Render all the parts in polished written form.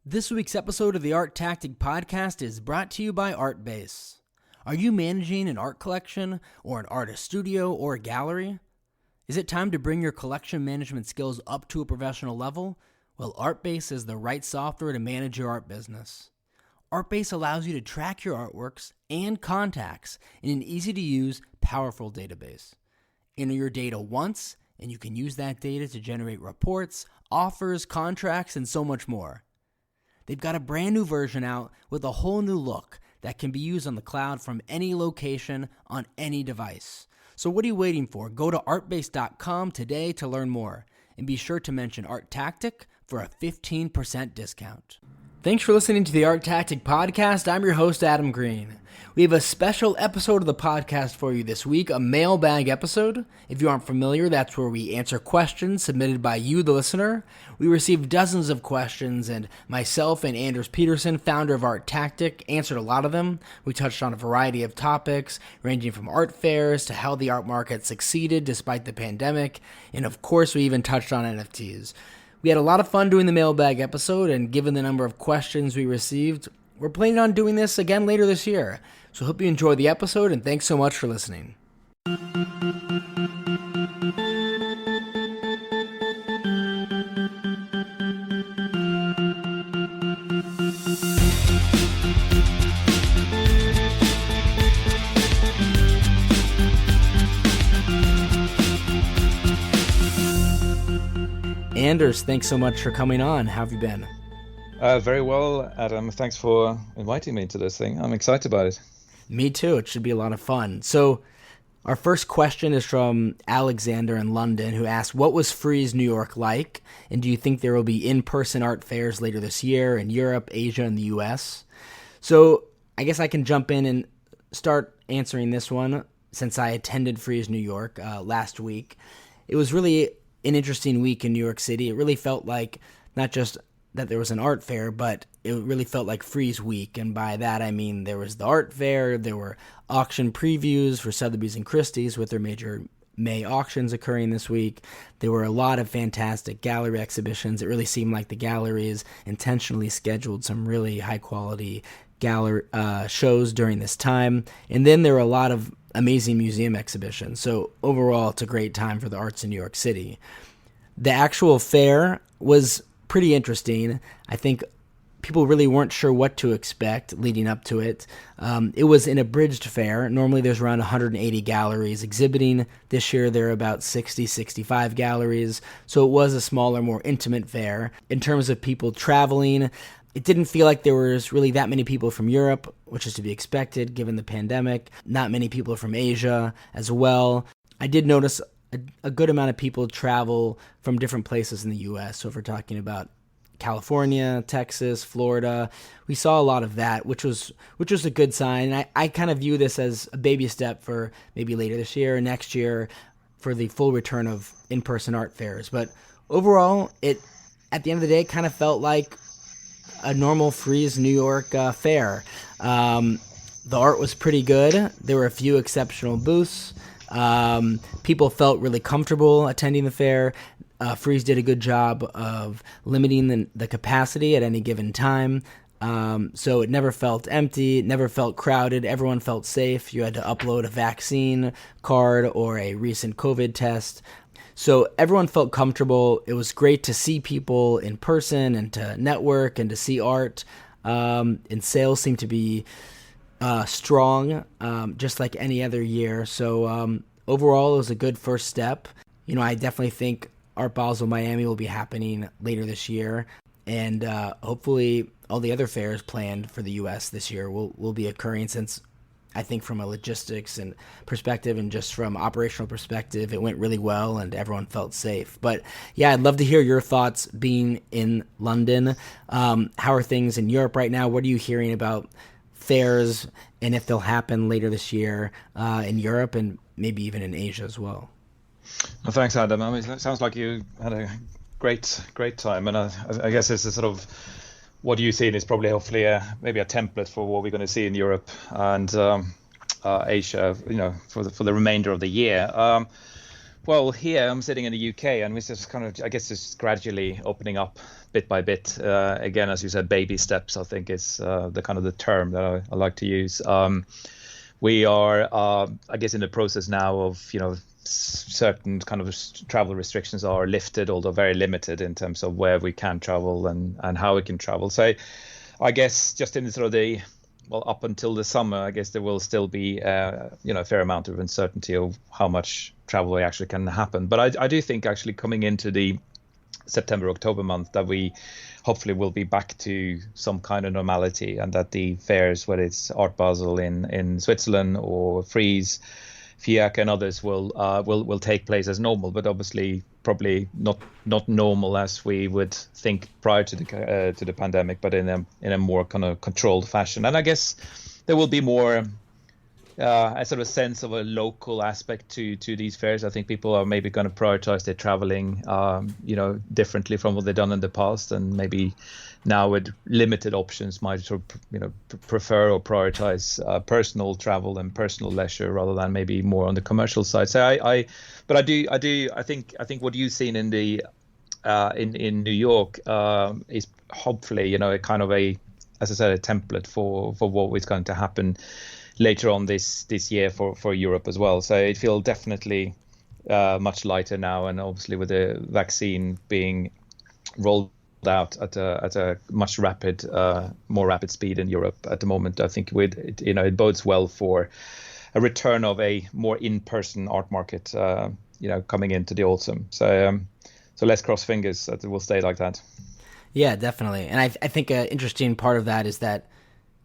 This week's episode of the ArtTactic Podcast is brought to you by Artbase. Are you managing an art collection, or an artist studio, or a gallery? Is it time to bring your collection management skills up to a professional level? Well, Artbase is the right software to manage your art business. Artbase allows you to track your artworks and contacts in an easy-to-use, powerful database. Enter your data once, and you can use that data to generate reports, offers, contracts, and so much more. They've got a brand new version out with a whole new look that can be used on the cloud from any location on any device. So what are you waiting for? Go to artbase.com today to learn more. And be sure to mention ArtTactic for a 15% discount. Thanks for listening to the ArtTactic Podcast. I'm your host, Adam Green. We have a special episode of the podcast for you this week, a Mailbag episode. If you aren't familiar, that's where we answer questions submitted by you, the listener. We received dozens of questions, and myself and Anders Petterson, founder of ArtTactic, answered a lot of them. We touched on a variety of topics, ranging from art fairs to how the art market succeeded despite the pandemic, and of course, we even touched on NFTs. We had a lot of fun doing the Mailbag episode, and given the number of questions we received, we're planning on doing this again later this year. So hope you enjoy the episode, and thanks so much for listening. Anders, thanks so much for coming on. How have you been? Very well, Adam. Thanks for inviting me to this thing. I'm excited about it. Me too. It should be a lot of fun. So our first question is from Alexander in London, who asked, what was Frieze New York like? And do you think there will be in-person art fairs later this year in Europe, Asia, and the US? So I guess I can jump in and start answering this one since I attended Frieze New York last week. It was really an interesting week in New York City. It really felt like not just that there was an art fair, but it really felt like Frieze Week. And by that, I mean there was the art fair, there were auction previews for Sotheby's and Christie's with their major May auctions occurring this week. There were a lot of fantastic gallery exhibitions. It really seemed like the galleries intentionally scheduled some really high-quality gallery shows during this time. And then there were a lot of amazing museum exhibitions. So overall, it's a great time for the arts in New York City. The actual fair was pretty interesting. I think people really weren't sure what to expect leading up to it. It was an abridged fair. Normally there's around 180 galleries exhibiting. This year there are about 65 galleries. So it was a smaller, more intimate fair. In terms of people traveling, it didn't feel like there was really that many people from Europe, which is to be expected given the pandemic. Not many people from Asia as well. I did notice a good amount of people travel from different places in the U.S. So if we're talking about California, Texas, Florida, we saw a lot of that, which was a good sign. I kind of view this as a baby step for maybe later this year or next year for the full return of in-person art fairs. But overall, it at the end of the day kind of felt like a normal Frieze New York fair. The art was pretty good. There were a few exceptional booths. People felt really comfortable attending the fair. Frieze did a good job of limiting the capacity at any given time. So it never felt empty, it never felt crowded. Everyone felt safe. You had to upload a vaccine card or a recent COVID test. So everyone felt comfortable. It was great to see people in person and to network and to see art. And sales seemed to be strong, just like any other year. So overall, it was a good first step. You know, I definitely think Art Basel Miami will be happening later this year. And hopefully all the other fairs planned for the U.S. this year will be occurring, since I think from a logistics and perspective and just from operational perspective, it went really well and everyone felt safe. But yeah, I'd love to hear your thoughts being in London. How are things in Europe right now? What are you hearing about fairs and if they'll happen later this year in Europe and maybe even in Asia as well? Well, thanks, Adam. I mean, it sounds like you had a great time. And I guess it's a sort of, what you've seen is probably hopefully maybe a template for what we're going to see in Europe and Asia, you know, for the remainder of the year. Well, here I'm sitting in the UK, and it's just kind of, I guess, just gradually opening up bit by bit. Again, as you said, baby steps, I think is the kind of the term that I like to use. We are, I guess, in the process now of, certain kind of travel restrictions are lifted, although very limited in terms of where we can travel and how we can travel. So I guess just in sort of up until the summer, I guess there will still be, a fair amount of uncertainty of how much travel actually can happen. But I do think actually coming into the September, October month that we hopefully will be back to some kind of normality, and that the fairs, whether it's Art Basel in Switzerland or Frieze, FIAC and others will take place as normal, but obviously probably not normal as we would think prior to the pandemic, but in a more kind of controlled fashion. And I guess there will be more a sort of sense of a local aspect to these fairs. I think people are maybe going to prioritize their traveling, differently from what they've done in the past, and maybe now with limited options might sort of, prefer or prioritize personal travel and personal leisure rather than maybe more on the commercial side. So I think what you've seen in the in New York is hopefully, a kind of as I said, a template for what is going to happen later on this year for Europe as well. So it feels definitely much lighter now, and obviously with the vaccine being rolled out at a much more rapid speed in Europe at the moment, I think it bodes well for a return of a more in-person art market, coming into the autumn. So let's cross fingers that it will stay like that. Yeah, definitely. And I think an interesting part of that is that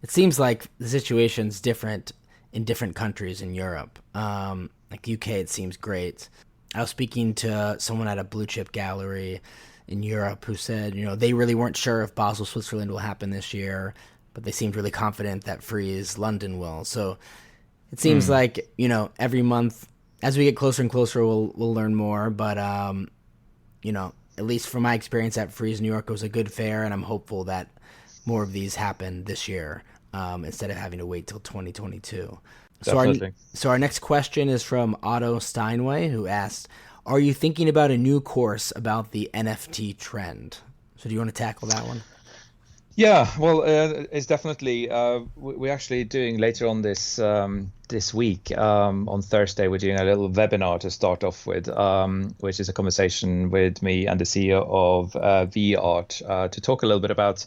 it seems like the situation's different in different countries in Europe. Like UK, it seems great. I was speaking to someone at a blue chip gallery in Europe who said, they really weren't sure if Basel, Switzerland will happen this year, but they seemed really confident that Frieze, London will. So it seems like, every month as we get closer and closer, we'll learn more. But, at least from my experience at Frieze New York, it was a good fair, and I'm hopeful that more of these happen this year instead of having to wait till 2022. Definitely. So our next question is from Otto Steinway, who asked, are you thinking about a new course about the NFT trend? So do you want to tackle that one? Yeah, well, it's definitely, we're actually doing later on this week, on Thursday, we're doing a little webinar to start off with, which is a conversation with me and the CEO of VArt to talk a little bit about,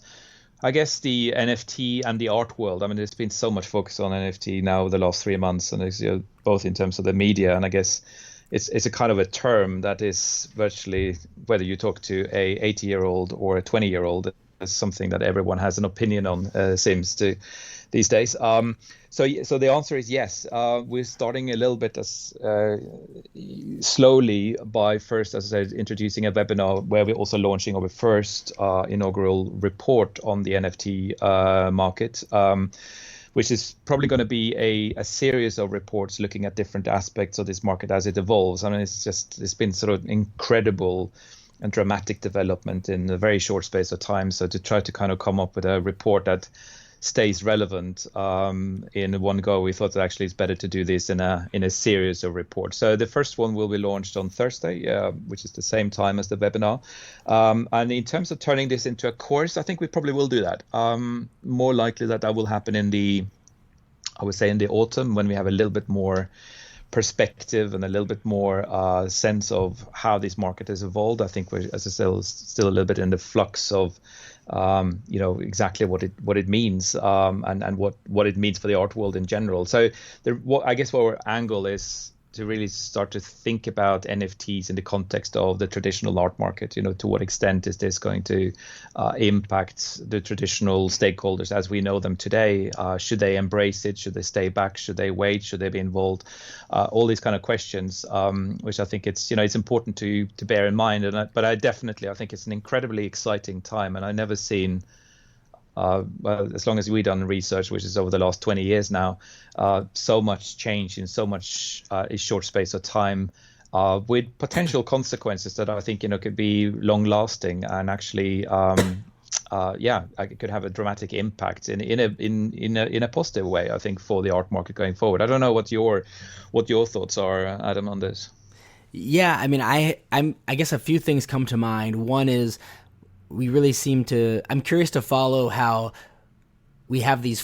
I guess, the NFT and the art world. I mean, there's been so much focus on NFT now the last 3 months, and it's, both in terms of the media, and I guess it's a kind of a term that is virtually, whether you talk to a 80-year-old or a 20-year-old, is something that everyone has an opinion on, seems to these days. So the answer is yes. We're starting a little bit slowly by first, as I said, introducing a webinar where we're also launching our first inaugural report on the NFT market, which is probably going to be a series of reports looking at different aspects of this market as it evolves. I mean, it's been sort of incredible and dramatic development in a very short space of time. So to try to kind of come up with a report that stays relevant in one go, we thought that actually it's better to do this in a series of reports. So the first one will be launched on Thursday, which is the same time as the webinar. And in terms of turning this into a course, I think we probably will do that. More likely that will happen in the autumn, when we have a little bit more perspective and a little bit more sense of how this market has evolved. I think we're, as I said, still a little bit in the flux of exactly what it means, and what it means for the art world in general. So I guess our angle is to really start to think about NFTs in the context of the traditional art market. To what extent is this going to impact the traditional stakeholders as we know them today? Should they embrace it? Should they stay back? Should they wait? Should they be involved? All these kind of questions, which I think it's important to bear in mind. But I think it's an incredibly exciting time, and I've never seen, as long as we've done research, which is over the last 20 years now, so much change in so much a short space of time, with potential consequences that I think could be long lasting, and actually it could have a dramatic impact in a positive way, I think, for the art market going forward. I don't know what your thoughts are, Adam, on this. Yeah, I mean, I guess a few things come to mind. One is we really seem to. I'm curious to follow how we have these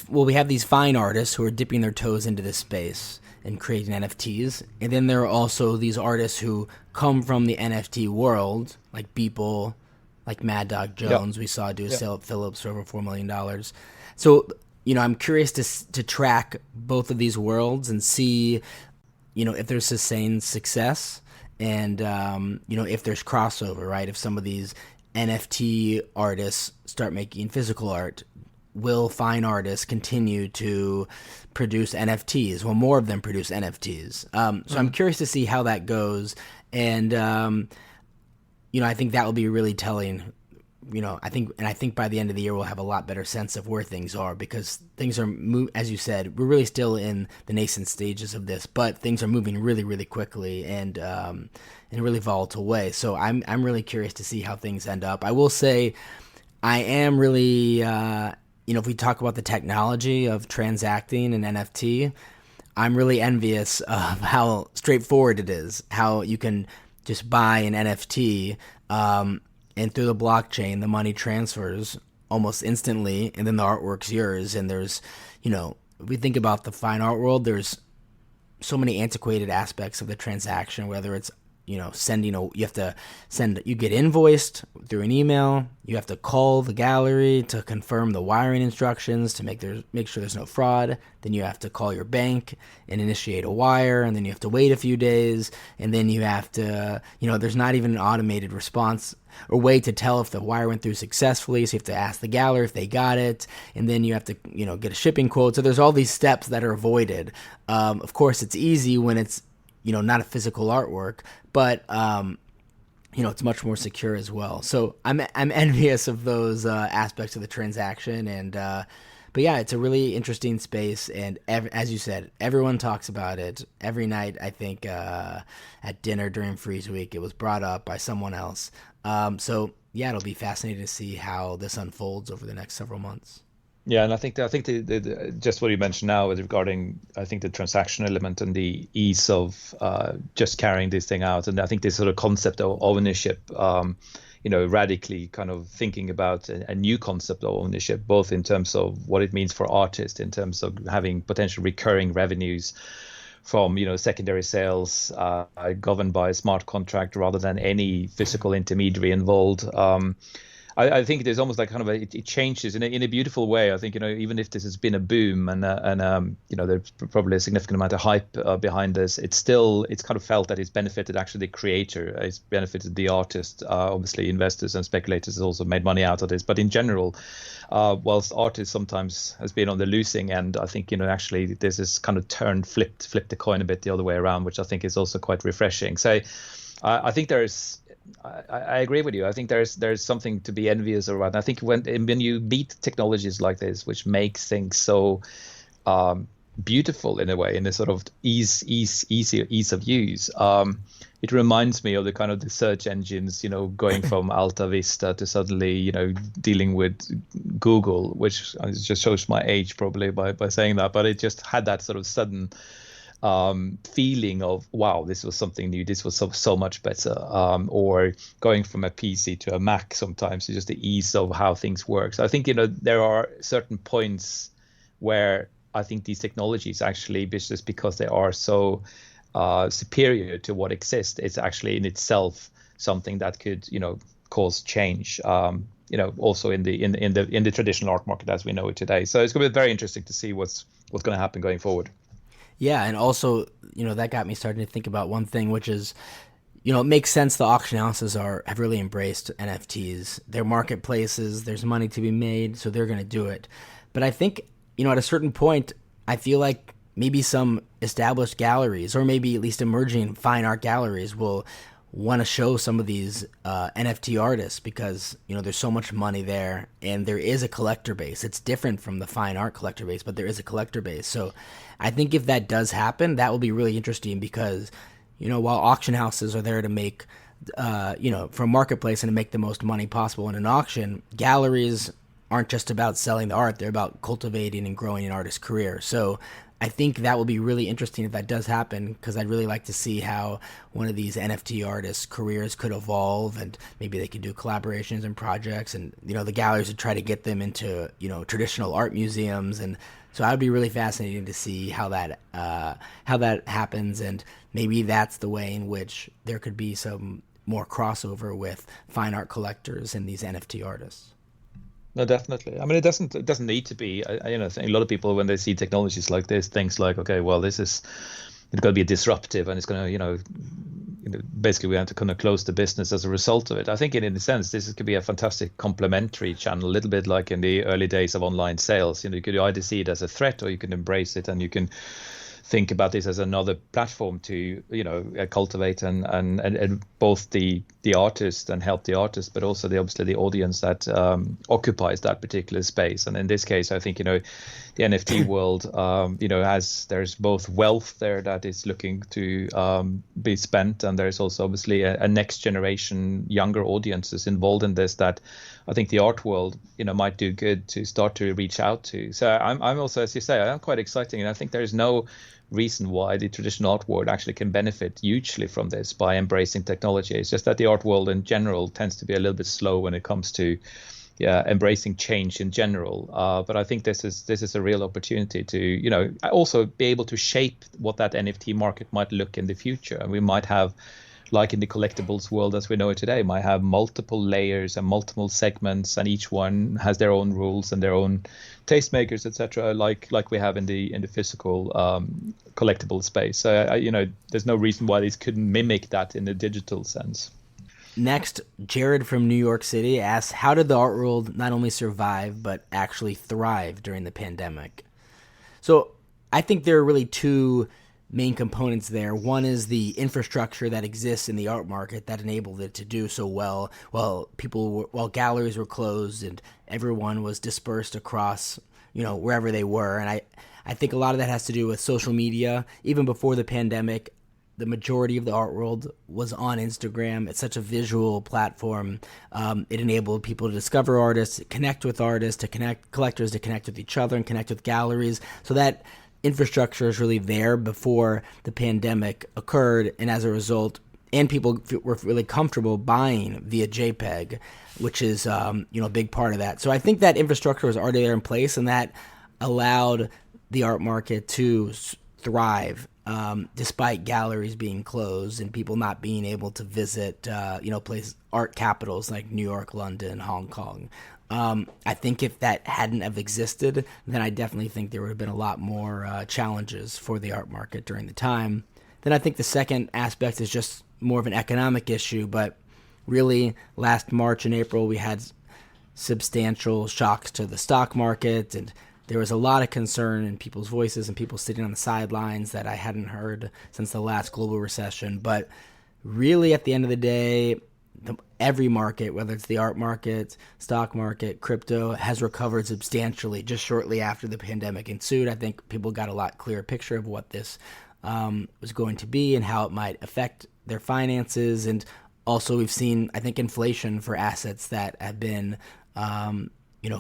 fine artists who are dipping their toes into this space and creating NFTs, and then there are also these artists who come from the NFT world, like Beeple, like Mad Dog Jones. Yep. We saw do a sale at Phillips for over $4 million. So I'm curious to track both of these worlds and see if there's sustained success and if there's crossover, right? If some of these NFT artists start making physical art, will fine artists continue to produce NFTs? Will more of them produce NFTs? So I'm curious to see how that goes. And, I think that will be really telling. I think by the end of the year, we'll have a lot better sense of where things are, because things are, as you said, we're really still in the nascent stages of this, but things are moving really, really quickly and in a really volatile way. So I'm really curious to see how things end up. I will say I am really, if we talk about the technology of transacting an NFT, I'm really envious of how straightforward it is, how you can just buy an NFT, and through the blockchain, the money transfers almost instantly, and then the artwork's yours. And there's, if we think about the fine art world, there's so many antiquated aspects of the transaction, whether it's, you get invoiced through an email, you have to call the gallery to confirm the wiring instructions to make sure there's no fraud, then you have to call your bank and initiate a wire, and then you have to wait a few days, and then you have to, there's not even an automated response or way to tell if the wire went through successfully, so you have to ask the gallery if they got it, and then you have to, get a shipping quote. So there's all these steps that are avoided. Of course, it's easy when it's, not a physical artwork, but it's much more secure as well. So I'm envious of those aspects of the transaction, and but yeah, it's a really interesting space, and as you said, everyone talks about it every night. I think at dinner during Freeze Week, it was brought up by someone else. So yeah, it'll be fascinating to see how this unfolds over the next several months. Yeah, and I think the just what you mentioned now is regarding, I think, the transaction element and the ease of just carrying this thing out, and I think this sort of concept of ownership, radically kind of thinking about a new concept of ownership, both in terms of what it means for artists, in terms of having potential recurring revenues from secondary sales governed by a smart contract rather than any physical intermediary involved. I think there's almost like kind of it changes in a beautiful way. I think even if this has been a boom and there's probably a significant amount of hype behind this, it's kind of felt that it's benefited actually the creator, it's benefited the artist. Obviously, investors and speculators have also made money out of this, but in general, whilst artists sometimes has been on the losing end, I think actually this is kind of flipped the coin a bit the other way around, which I think is also quite refreshing. So I think I agree with you. I think there's something to be envious around. I think when you meet technologies like this, which makes things so beautiful in a way, in a sort of ease of use, it reminds me of the kind of the search engines, going from Alta Vista to suddenly, dealing with Google, which just shows my age probably by saying that, but it just had that sort of sudden feeling of, wow, this was something new, this was so much better, or going from a PC to a Mac sometimes, just the ease of how things work. So I think there are certain points where I think these technologies actually, just because they are so superior to what exists, it's actually in itself something that could cause change, also in the traditional art market as we know it today. So it's going to be very interesting to see what's going to happen going forward. Yeah, and also, that got me starting to think about one thing, which is, it makes sense the auction houses have really embraced NFTs. They're marketplaces, there's money to be made, so they're going to do it. But I think, at a certain point, I feel like maybe some established galleries, or maybe at least emerging fine art galleries, will want to show some of these NFT artists, because there's so much money there, and there is a collector base. It's different from the fine art collector base, but there is a collector base. So I think if that does happen, that will be really interesting, because while auction houses are there to make for a marketplace and to make the most money possible in an auction, galleries aren't just about selling the art, they're about cultivating and growing an artist's career. So I think that will be really interesting if that does happen, because I'd really like to see how one of these NFT artists' careers could evolve, and maybe they could do collaborations and projects, and the galleries would try to get them into traditional art museums, and so I would be really fascinated to see how that happens, and maybe that's the way in which there could be some more crossover with fine art collectors and these NFT artists. No, definitely. I mean, it doesn't need to be. I think a lot of people, when they see technologies like this, thinks like, okay, well, it's going to be disruptive, and it's going to, basically we have to kind of close the business as a result of it. I think in a sense, this could be a fantastic complementary channel, a little bit like in the early days of online sales. You could either see it as a threat, or you can embrace it, and you can think about this as another platform to cultivate and both the artist and help the artist, but also obviously the audience that occupies that particular space. And in this case, I think the NFT world there's both wealth there that is looking to be spent, and there's also obviously a next generation younger audiences involved in this that I think the art world might do good to start to reach out to. So I'm also, as you say, I'm quite exciting, and I think there's no reason why the traditional art world actually can benefit hugely from this by embracing technology. It's just that the art world in general tends to be a little bit slow when it comes to embracing change in general. But I think this is a real opportunity to also be able to shape what that NFT market might look in the future. And we might have, like in the collectibles world as we know it today, might have multiple layers and multiple segments, and each one has their own rules and their own tastemakers, etc., like we have in the physical collectible space. So there's no reason why these couldn't mimic that in the digital sense. Next, Jared from New York City asks, how did the art world not only survive but actually thrive during the pandemic? So I think there are really two main components there. One is the infrastructure that exists in the art market that enabled it to do so well while galleries were closed and everyone was dispersed across wherever they were. And I think a lot of that has to do with social media. Even before the pandemic, the majority of the art world was on Instagram. It's such a visual platform. It enabled people to discover artists, connect with artists, to connect collectors, to connect with each other and connect with galleries. So that infrastructure is really there before the pandemic occurred, and as a result, and people were really comfortable buying via JPEG, which is a big part of that. So I think that infrastructure was already there in place, and that allowed the art market to thrive despite galleries being closed and people not being able to visit art capitals like New York, London, Hong Kong. I think if that hadn't have existed, then I definitely think there would have been a lot more challenges for the art market during the time. Then I think the second aspect is just more of an economic issue, but really last March and April we had substantial shocks to the stock market, and there was a lot of concern in people's voices and people sitting on the sidelines that I hadn't heard since the last global recession. But really at the end of the day, every market, whether it's the art market, stock market, crypto, has recovered substantially just shortly after the pandemic ensued. I think people got a lot clearer picture of what this was going to be and how it might affect their finances. And also we've seen, I think, inflation for assets that have been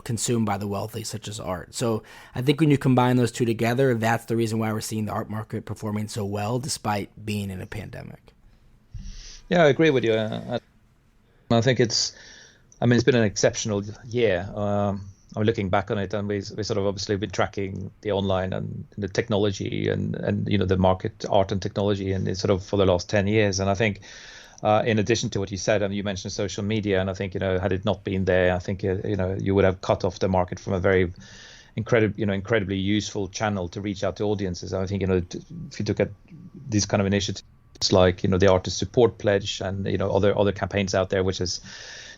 consumed by the wealthy, such as art. So I think when you combine those two together, that's the reason why we're seeing the art market performing so well despite being in a pandemic. Yeah, I agree with you. I think it's been an exceptional year. I'm looking back on it, and we sort of obviously been tracking the online and the technology and the market, art and technology, and it's sort of for the last 10 years. And I think in addition to what you said, you mentioned social media, and I think had it not been there, I think you would have cut off the market from a very incredibly useful channel to reach out to audiences. I think if you look at these kind of initiatives, like the artist support pledge and other campaigns out there, which has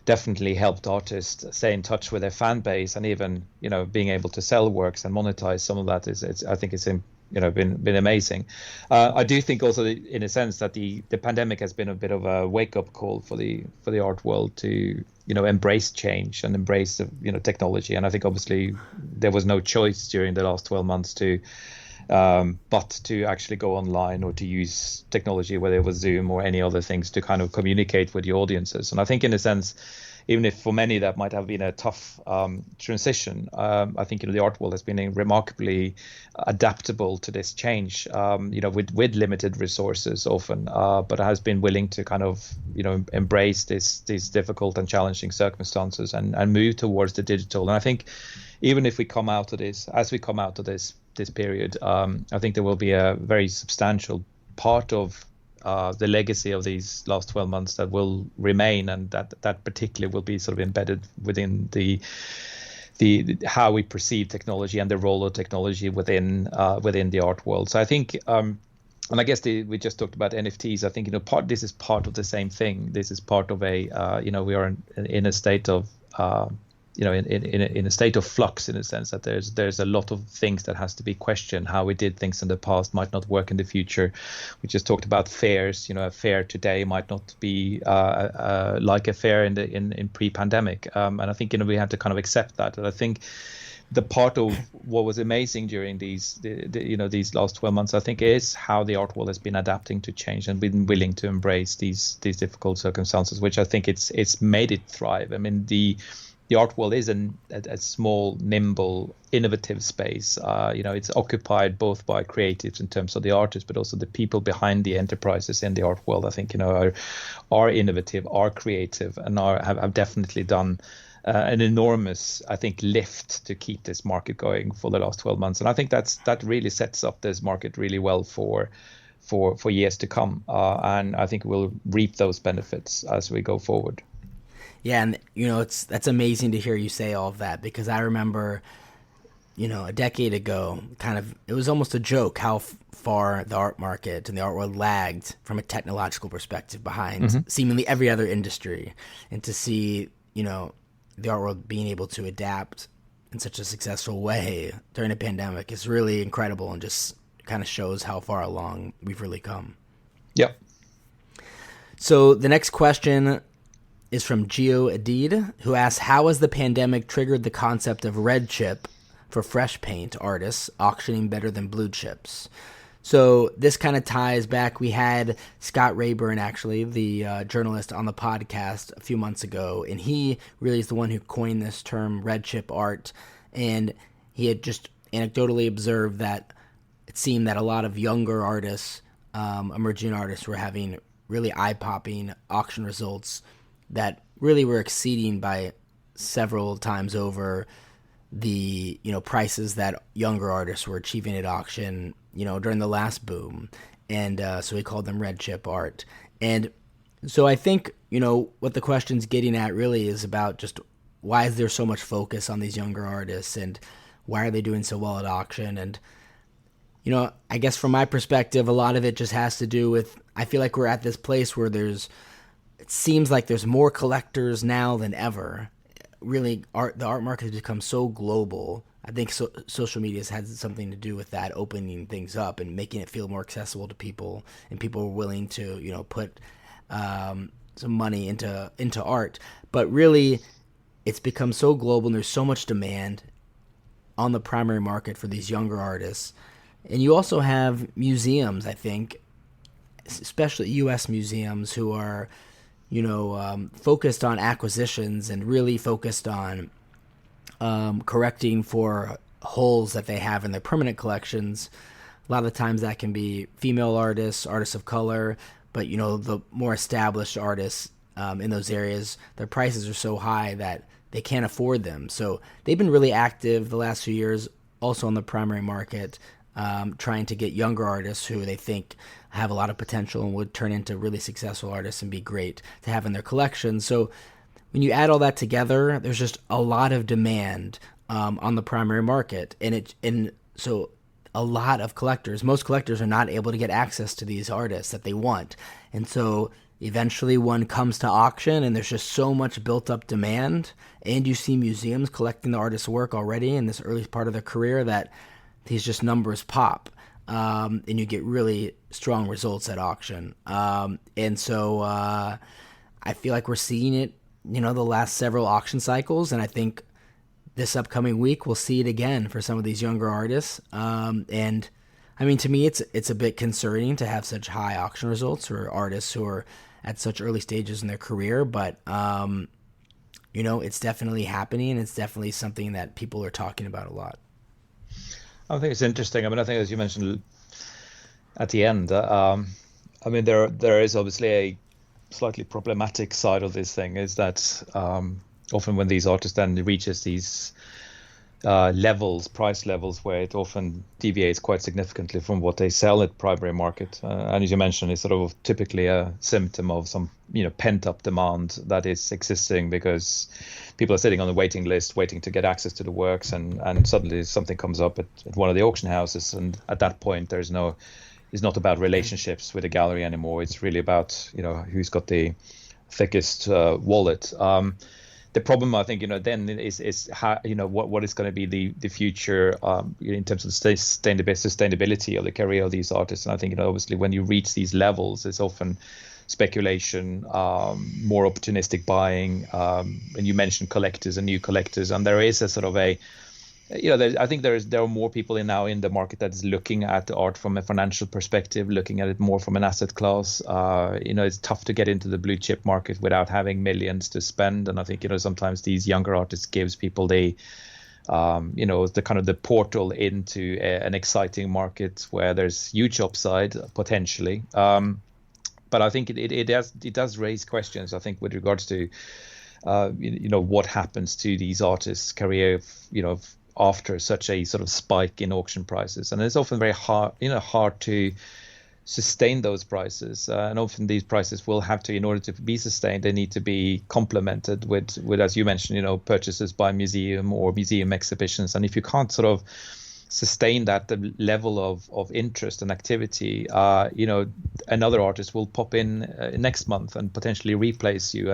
definitely helped artists stay in touch with their fan base, and even being able to sell works and monetize some of that I think it's been amazing. I do think also in a sense that the pandemic has been a bit of a wake up call for the art world to embrace change and embrace technology. And I think obviously there was no choice during the last 12 months but to actually go online or to use technology, whether it was Zoom or any other things, to kind of communicate with your audiences. And I think in a sense, even if for many that might have been a tough transition, I think the art world has been remarkably adaptable to this change. With limited resources often, but has been willing to kind of embrace these difficult and challenging circumstances and move towards the digital. And I think even if we come out of this, this period, I think there will be a very substantial part of the legacy of these last 12 months that will remain, and that particularly will be sort of embedded within the how we perceive technology and the role of technology within the art world. So I think, and I guess we just talked about NFTs. I think this is part of the same thing. This is part of we are in a state of in a state of flux, in a sense that there's a lot of things that has to be questioned. How we did things in the past might not work in the future. We just talked about fairs. A fair today might not be like a fair in pre-pandemic, and I think we have to kind of accept that. And I think the part of what was amazing during these last 12 months, I think, is how the art world has been adapting to change and been willing to embrace these difficult circumstances, which I think it's made it thrive. I mean, the art world is a small, nimble, innovative space. It's occupied both by creatives in terms of the artists, but also the people behind the enterprises in the art world. I think are innovative, are creative, and have definitely done an enormous, I think, lift to keep this market going for the last 12 months. And I think that really sets up this market really well for years to come. And I think we'll reap those benefits as we go forward. Yeah, and that's amazing to hear you say all of that, because I remember, a decade ago, it was almost a joke how far the art market and the art world lagged from a technological perspective behind seemingly every other industry, and to see, the art world being able to adapt in such a successful way during a pandemic is really incredible, and just kind of shows how far along we've really come. Yep. So the next question is from Gio Adid, who asks, how has the pandemic triggered the concept of red chip for fresh paint artists auctioning better than blue chips? So this kind of ties back. We had Scott Rayburn, actually, the journalist, on the podcast a few months ago, and he really is the one who coined this term red chip art. And he had just anecdotally observed that it seemed that a lot of younger artists, emerging artists, were having really eye-popping auction results that really were exceeding by several times over the prices that younger artists were achieving at auction during the last boom. And so we called them red chip art. And so I think what the question's getting at really is about just why is there so much focus on these younger artists, and why are they doing so well at auction? And I guess from my perspective, a lot of it just has to do with, I feel like we're at this place where it seems like there's more collectors now than ever. Really, the art market has become so global. I think social media has had something to do with that, opening things up and making it feel more accessible to people, and people are willing to put some money into art. But really, it's become so global, and there's so much demand on the primary market for these younger artists. And you also have museums, I think, especially U.S. museums, who are focused on acquisitions and really focused on correcting for holes that they have in their permanent collections. A lot of the times that can be female artists, artists of color, but the more established artists in those areas, their prices are so high that they can't afford them. So they've been really active the last few years, also on the primary market, trying to get younger artists who they think have a lot of potential and would turn into really successful artists and be great to have in their collection. So when you add all that together, there's just a lot of demand on the primary market, and so a lot of most collectors are not able to get access to these artists that they want, and so eventually one comes to auction, and there's just so much built up demand, and you see museums collecting the artist's work already in this early part of their career, that these just numbers pop. And you get really strong results at auction. And so I feel like we're seeing it, the last several auction cycles, and I think this upcoming week we'll see it again for some of these younger artists. And I mean, to me, it's a bit concerning to have such high auction results for artists who are at such early stages in their career, but it's definitely happening. It's definitely something that people are talking about a lot. I think it's interesting. I mean, I think as you mentioned at the end, I mean, there is obviously a slightly problematic side of this thing, is that often when these artists then reaches these price levels, where it often deviates quite significantly from what they sell at primary market. And as you mentioned, it's sort of typically a symptom of some, pent up demand that is existing because people are sitting on the waiting list, waiting to get access to the works, and suddenly something comes up at one of the auction houses, and at that point it's not about relationships with the gallery anymore. It's really about, who's got the thickest wallet. The problem, I think, then is how, what is going to be the future in terms of the sustainability of the career of these artists. And I think, obviously when you reach these levels, it's often speculation, more opportunistic buying. And you mentioned collectors and new collectors, and there is a sort of a, I think there are more people now in the market that is looking at the art from a financial perspective, looking at it more from an asset class. It's tough to get into the blue chip market without having millions to spend. And I think, sometimes these younger artists gives people the kind of the portal into an exciting market where there's huge upside potentially. But I think it does raise questions, I think, with regards to, what happens to these artists' career, after such a sort of spike in auction prices. And it's often very hard to sustain those prices. And often these prices will have to, in order to be sustained, they need to be complemented with, as you mentioned, purchases by museum or museum exhibitions. And if you can't sort of sustain the level of interest and activity, another artist will pop in next month and potentially replace you.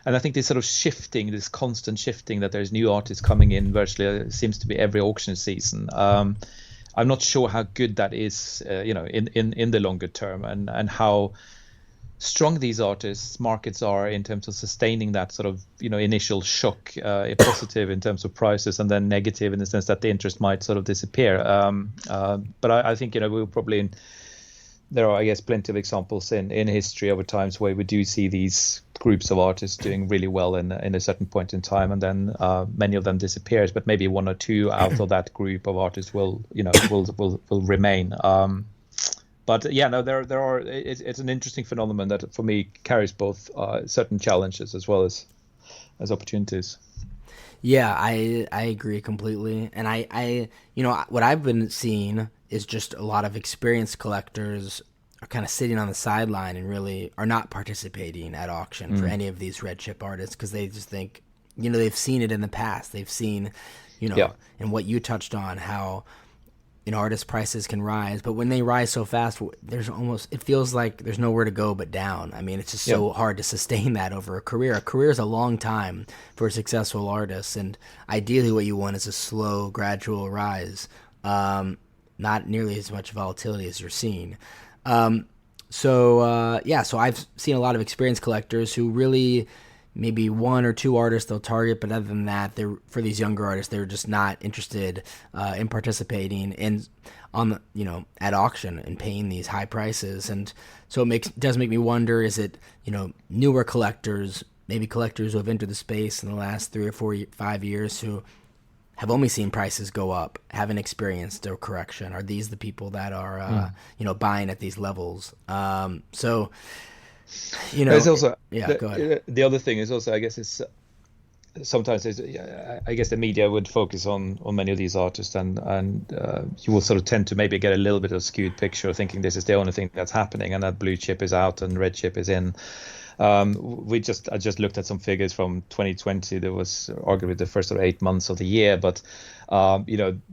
And I think this sort of shifting, this constant shifting, that there's new artists coming in virtually seems to be every auction season. I'm not sure how good that is, in the longer term, and how strong these artists' markets are in terms of sustaining that sort of, initial shock, positive in terms of prices, and then negative in the sense that the interest might sort of disappear. But I think, we'll probably, there are, I guess, plenty of examples in history over times where we do see these groups of artists doing really well in a certain point in time, and then many of them disappears, but maybe one or two out of that group of artists will remain. But yeah, no, there are. It's an interesting phenomenon that for me carries both certain challenges as well as opportunities. Yeah, I agree completely, and I what I've been seeing is just a lot of experienced collectors are kind of sitting on the sideline and really are not participating at auction for any of these red chip artists, because they just think, they've seen it in the past. They've seen, and what you touched on, how artist prices can rise, but when they rise so fast, it feels like there's nowhere to go but down. I mean, it's just so hard to sustain that over a career. A career is a long time for a successful artist, and ideally what you want is a slow, gradual rise, not nearly as much volatility as you're seeing. So I've seen a lot of experienced collectors who really, maybe one or two artists they'll target, but other than that, for these younger artists, they're just not interested in participating at auction and paying these high prices. And so it does make me wonder: is it newer collectors, maybe collectors who have entered the space in the last 3 or 4, 5 years, who have only seen prices go up, haven't experienced a correction? Are these the people that are buying at these levels? There's also go ahead. The other thing is also, I guess, sometimes I guess the media would focus on many of these artists, and you will sort of tend to maybe get a little bit of a skewed picture, thinking this is the only thing that's happening, and that blue chip is out and red chip is in. I just looked at some figures from 2020. There was arguably the first 8 months of the year, but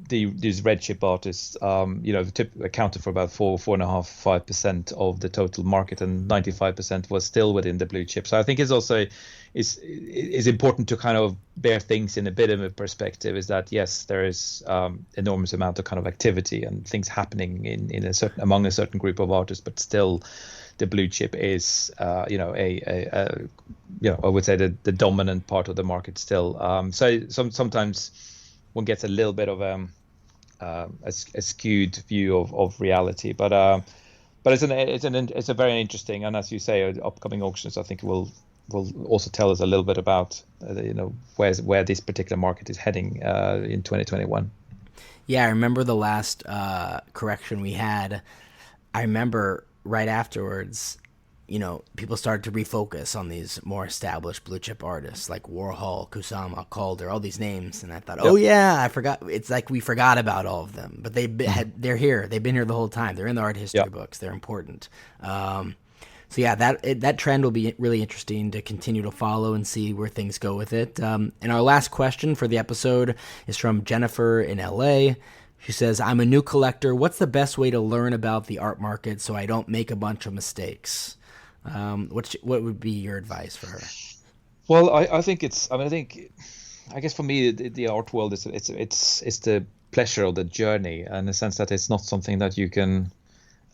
these red chip artists, accounted for about 4.5% of the total market, and 95% was still within the blue chip. So I think it's also is important to kind of bear things in a bit of a perspective. Is that yes, there is enormous amount of kind of activity and things happening among a certain group of artists, but still the blue chip is, I would say the dominant part of the market still. So sometimes one gets a little bit of a skewed view of reality, but it's a very interesting, and as you say, upcoming auctions, I think will will also tell us a little bit about where this particular market is heading in 2021. Yeah, I remember the last correction we had. I remember right afterwards, people started to refocus on these more established blue chip artists like Warhol, Kusama, Calder, all these names, and I thought, oh yeah, I forgot. It's like we forgot about all of them, but they're here. They've been here the whole time. They're in the art history books. They're important. So yeah, that trend will be really interesting to continue to follow and see where things go with it. And our last question for the episode is from Jennifer in LA. She says, I'm a new collector. What's the best way to learn about the art market so I don't make a bunch of mistakes? What would be your advice for her? Well, I guess for me, the art world is it's the pleasure of the journey, in the sense that it's not something that you can.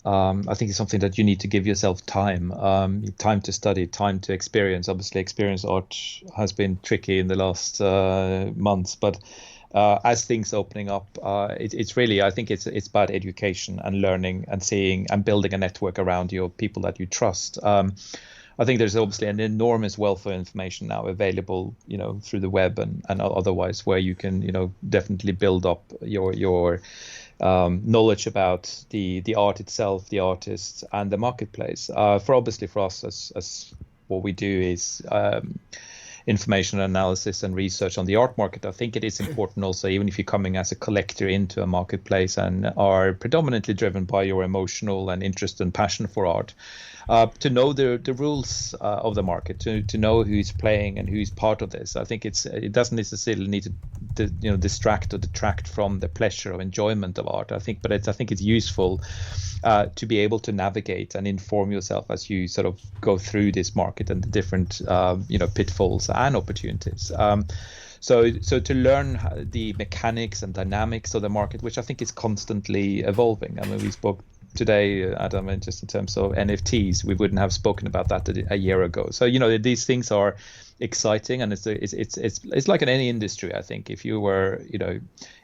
I think it's something that you need to give yourself time to study, time to experience. Obviously, experience art has been tricky in the last months, but as things opening up, it's really, I think it's about education and learning and seeing and building a network around you of people that you trust. I think there's obviously an enormous wealth of information now available, through the web and otherwise, where you can, definitely build up your knowledge about the art itself, the artists, and the marketplace. For us, as what we do is information analysis and research on the art market. I think it is important also, even if you're coming as a collector into a marketplace and are predominantly driven by your emotional and interest and passion for art, to know the rules of the market, to know who's playing and who's part of this. I think it doesn't necessarily need to distract or detract from the pleasure of enjoyment of art. I think it's useful to be able to navigate and inform yourself as you sort of go through this market and the different pitfalls and opportunities. So to learn the mechanics and dynamics of the market, which I think is constantly evolving. I mean, we spoke today, Adam, and just in terms of NFTs, we wouldn't have spoken about that a year ago. So these things are exciting, and it's like in any industry. I think if you were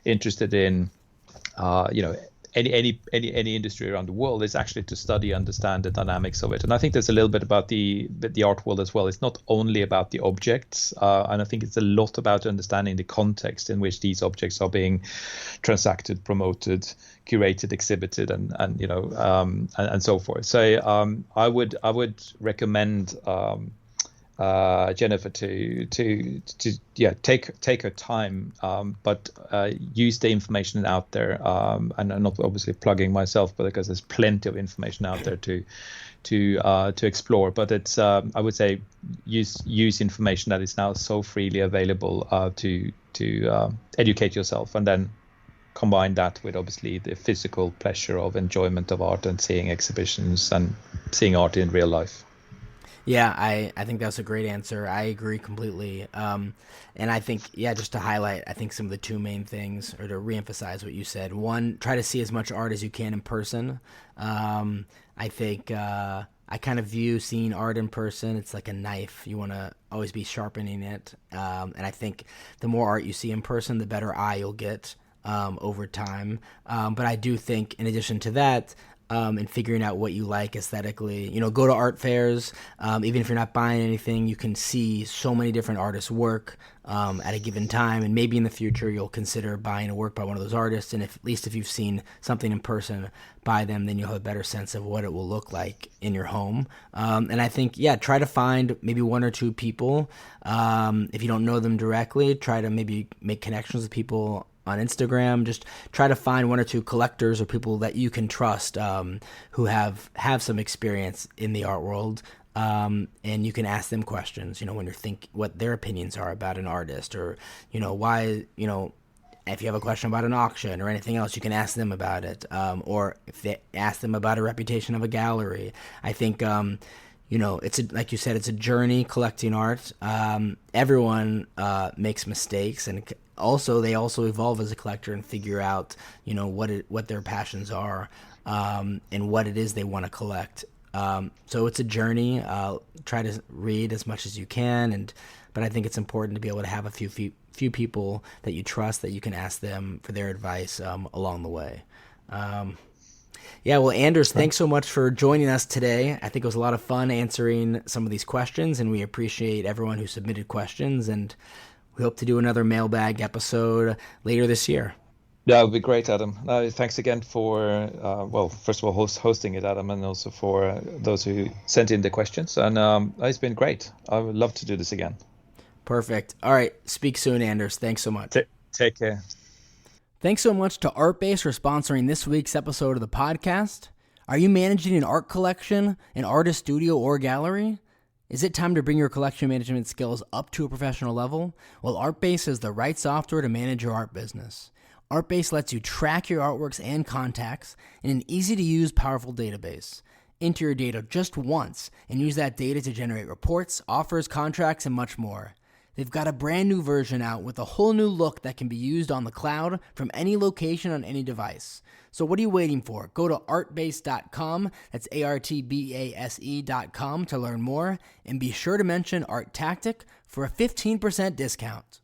interested in any industry around the world, is actually to study, understand the dynamics of it. And I think there's a little bit about the art world as well. It's not only about the objects, and I think it's a lot about understanding the context in which these objects are being transacted, promoted, curated, exhibited, and so forth. So I would recommend Jennifer to take her time, but use the information out there, and I'm not obviously plugging myself, but because there's plenty of information out there to explore. But it's I would say use information that is now so freely available to educate yourself, and then combine that with obviously the physical pleasure of enjoyment of art and seeing exhibitions and seeing art in real life. Yeah, I think that's a great answer. I agree completely. And I think, just to highlight, I think some of the two main things, or to reemphasize what you said. One, try to see as much art as you can in person. I think I kind of view seeing art in person, it's like a knife. You want to always be sharpening it. And I think the more art you see in person, the better eye you'll get over time. But I do think, in addition to that, and figuring out what you like aesthetically. Go to art fairs. Even if you're not buying anything, you can see so many different artists' work at a given time, and maybe in the future you'll consider buying a work by one of those artists. And at least if you've seen something in person by them, then you'll have a better sense of what it will look like in your home. And I think, try to find maybe one or two people. If you don't know them directly, try to maybe make connections with people on Instagram. Just try to find one or two collectors or people that you can trust, who have some experience in the art world, and you can ask them questions, when you're what their opinions are about an artist, or why, if you have a question about an auction or anything else, you can ask them about it, or if they ask them about a reputation of a gallery. I think like you said, it's a journey collecting art. Everyone makes mistakes, and they also evolve as a collector and figure out, what their passions are, and what it is they want to collect. So it's a journey. Try to read as much as you can, but I think it's important to be able to have a few people that you trust that you can ask them for their advice along the way. Yeah, well, Anders, thanks so much for joining us today. I think it was a lot of fun answering some of these questions, and we appreciate everyone who submitted questions, and we hope to do another mailbag episode later this year. That would be great, Adam. Thanks again for, first of all, hosting it, Adam, and also for those who sent in the questions. And it's been great. I would love to do this again. Perfect. All right. Speak soon, Anders. Thanks so much. Take care. Thanks so much to ArtBase for sponsoring this week's episode of the podcast. Are you managing an art collection, an artist studio, or gallery? Is it time to bring your collection management skills up to a professional level? Well, ArtBase is the right software to manage your art business. ArtBase lets you track your artworks and contacts in an easy-to-use, powerful database. Enter your data just once and use that data to generate reports, offers, contracts, and much more. They've got a brand new version out with a whole new look that can be used on the cloud from any location on any device. So what are you waiting for? Go to artbase.com, that's ARTBASE.com to learn more, and be sure to mention ArtTactic for a 15% discount.